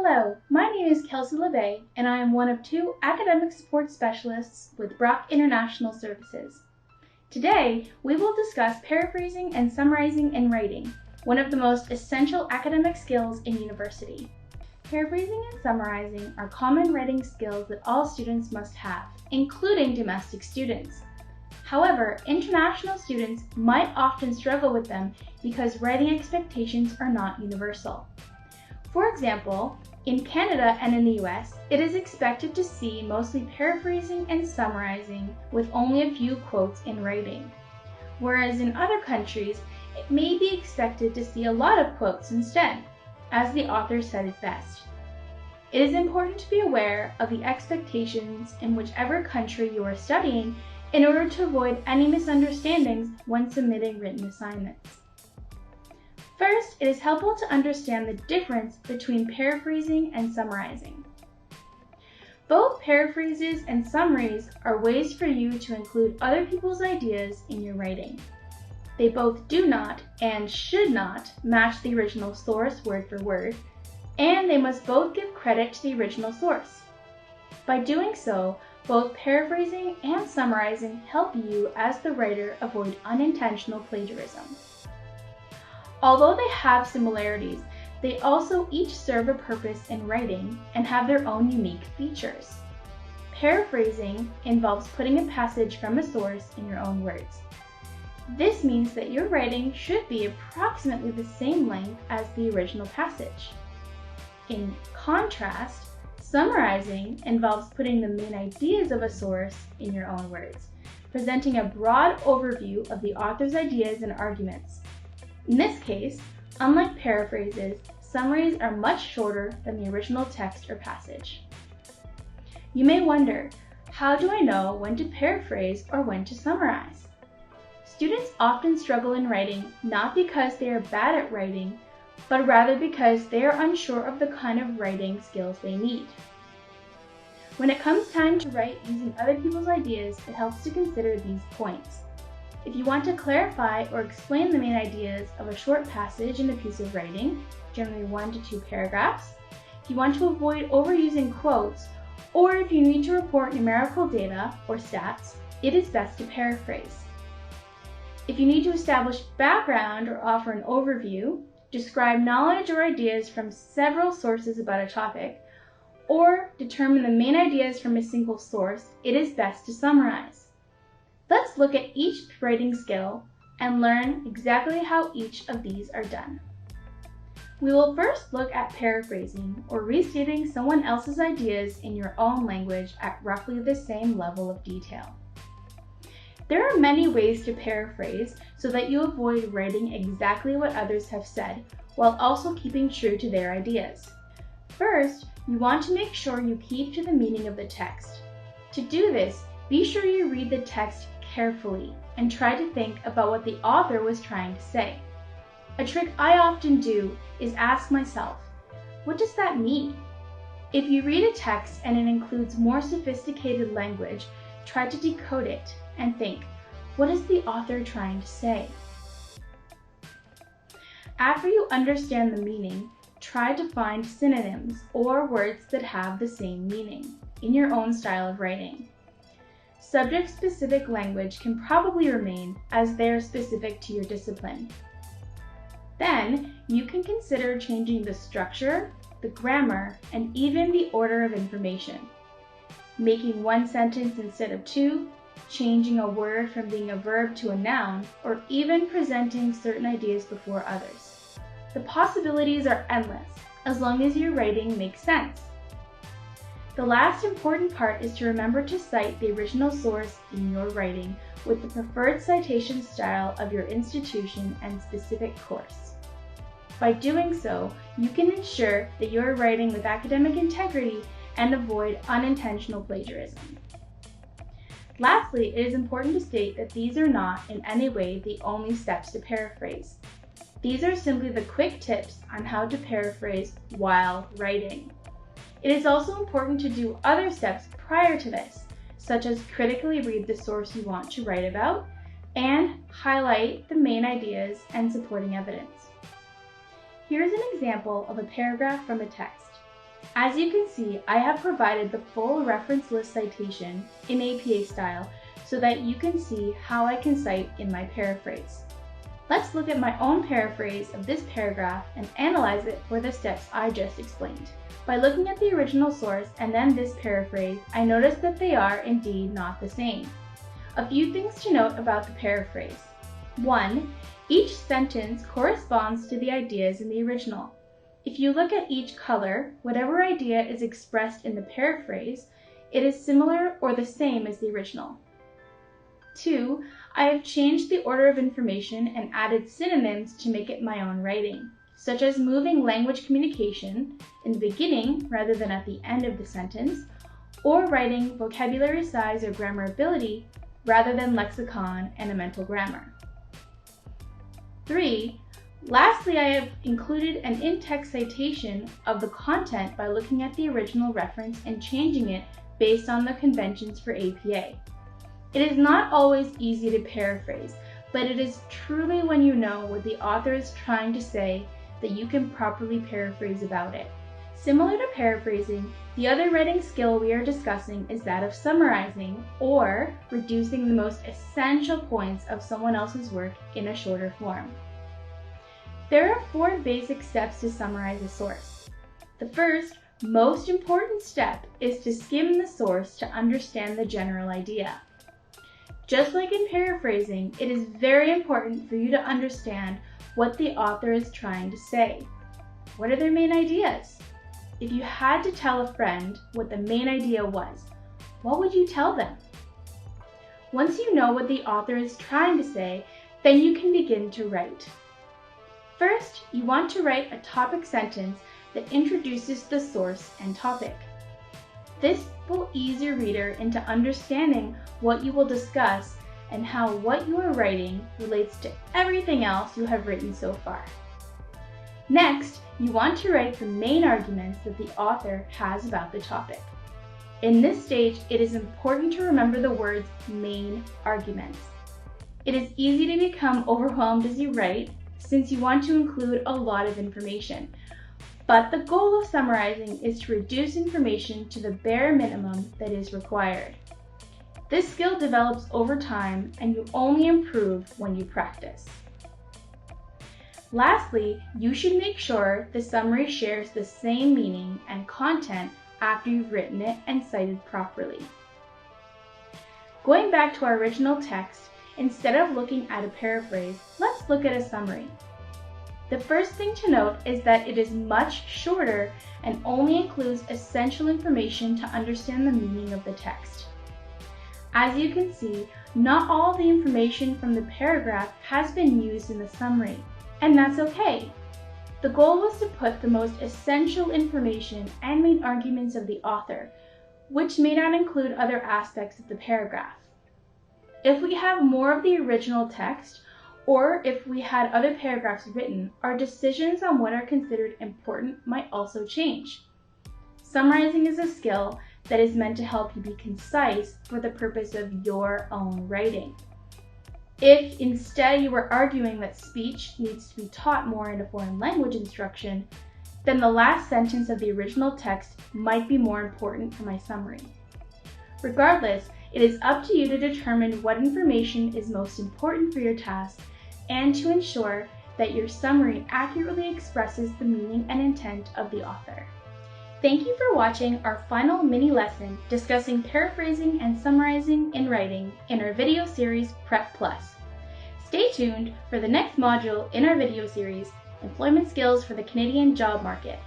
Hello, my name is Kelsey LeVay, and I am one of 2 academic support specialists with Brock International Services. Today, we will discuss paraphrasing and summarizing in writing, one of the most essential academic skills in university. Paraphrasing and summarizing are common writing skills that all students must have, including domestic students. However, international students might often struggle with them because writing expectations are not universal. For example, in Canada and in the US, it is expected to see mostly paraphrasing and summarizing with only a few quotes in writing. Whereas in other countries, it may be expected to see a lot of quotes instead, as the author said it best. It is important to be aware of the expectations in whichever country you are studying in order to avoid any misunderstandings when submitting written assignments. First, it is helpful to understand the difference between paraphrasing and summarizing. Both paraphrases and summaries are ways for you to include other people's ideas in your writing. They both do not and should not match the original source word for word, and they must both give credit to the original source. By doing so, both paraphrasing and summarizing help you as the writer avoid unintentional plagiarism. Although they have similarities, they also each serve a purpose in writing and have their own unique features. Paraphrasing involves putting a passage from a source in your own words. This means that your writing should be approximately the same length as the original passage. In contrast, summarizing involves putting the main ideas of a source in your own words, presenting a broad overview of the author's ideas and arguments. In this case, unlike paraphrases, summaries are much shorter than the original text or passage. You may wonder, how do I know when to paraphrase or when to summarize? Students often struggle in writing not because they are bad at writing, but rather because they are unsure of the kind of writing skills they need. When it comes time to write using other people's ideas, it helps to consider these points. If you want to clarify or explain the main ideas of a short passage in a piece of writing, generally 1 to 2 paragraphs, if you want to avoid overusing quotes, or if you need to report numerical data or stats, it is best to paraphrase. If you need to establish background or offer an overview, describe knowledge or ideas from several sources about a topic, or determine the main ideas from a single source, it is best to summarize. Let's look at each writing skill and learn exactly how each of these are done. We will first look at paraphrasing, or restating someone else's ideas in your own language at roughly the same level of detail. There are many ways to paraphrase so that you avoid writing exactly what others have said, while also keeping true to their ideas. First, you want to make sure you keep to the meaning of the text. To do this, be sure you read the text carefully and try to think about what the author was trying to say. A trick I often do is ask myself, what does that mean? If you read a text and it includes more sophisticated language, try to decode it and think, what is the author trying to say? After you understand the meaning, try to find synonyms or words that have the same meaning in your own style of writing. Subject-specific language can probably remain as they are specific to your discipline. Then, you can consider changing the structure, the grammar, and even the order of information. Making one sentence instead of 2, changing a word from being a verb to a noun, or even presenting certain ideas before others. The possibilities are endless, as long as your writing makes sense. The last important part is to remember to cite the original source in your writing with the preferred citation style of your institution and specific course. By doing so, you can ensure that you are writing with academic integrity and avoid unintentional plagiarism. Lastly, it is important to state that these are not in any way the only steps to paraphrase. These are simply the quick tips on how to paraphrase while writing. It is also important to do other steps prior to this, such as critically read the source you want to write about and highlight the main ideas and supporting evidence. Here's an example of a paragraph from a text. As you can see, I have provided the full reference list citation in APA style so that you can see how I can cite in my paraphrase. Let's look at my own paraphrase of this paragraph and analyze it for the steps I just explained. By looking at the original source and then this paraphrase, I noticed that they are indeed not the same. A few things to note about the paraphrase. 1. Each sentence corresponds to the ideas in the original. If you look at each color, whatever idea is expressed in the paraphrase, it is similar or the same as the original. 2. I have changed the order of information and added synonyms to make it my own writing, such as moving language communication in the beginning rather than at the end of the sentence, or writing vocabulary size or grammar ability rather than lexicon and a mental grammar. 3. Lastly, I have included an in-text citation of the content by looking at the original reference and changing it based on the conventions for APA. It is not always easy to paraphrase, but it is truly when you know what the author is trying to say that you can properly paraphrase about it. Similar to paraphrasing, the other writing skill we are discussing is that of summarizing, or reducing the most essential points of someone else's work in a shorter form. There are 4 basic steps to summarize a source. The first, most important step is to skim the source to understand the general idea. Just like in paraphrasing, it is very important for you to understand what the author is trying to say. What are their main ideas? If you had to tell a friend what the main idea was, what would you tell them? Once you know what the author is trying to say, then you can begin to write. First, you want to write a topic sentence that introduces the source and topic. This will ease your reader into understanding what you will discuss and how what you are writing relates to everything else you have written so far. Next, you want to write the main arguments that the author has about the topic. In this stage, it is important to remember the words main arguments. It is easy to become overwhelmed as you write, since you want to include a lot of information. But the goal of summarizing is to reduce information to the bare minimum that is required. This skill develops over time, and you only improve when you practice. Lastly, you should make sure the summary shares the same meaning and content after you've written it and cited properly. Going back to our original text, instead of looking at a paraphrase, let's look at a summary. The first thing to note is that it is much shorter and only includes essential information to understand the meaning of the text. As you can see, not all the information from the paragraph has been used in the summary, and that's okay. The goal was to put the most essential information and main arguments of the author, which may not include other aspects of the paragraph. If we have more of the original text, or if we had other paragraphs written, our decisions on what are considered important might also change. Summarizing is a skill that is meant to help you be concise for the purpose of your own writing. If instead you were arguing that speech needs to be taught more in a foreign language instruction, then the last sentence of the original text might be more important for my summary. Regardless, it is up to you to determine what information is most important for your task and to ensure that your summary accurately expresses the meaning and intent of the author. Thank you for watching our final mini lesson discussing paraphrasing and summarizing in writing in our video series Prep Plus. Stay tuned for the next module in our video series, Employment Skills for the Canadian Job Market.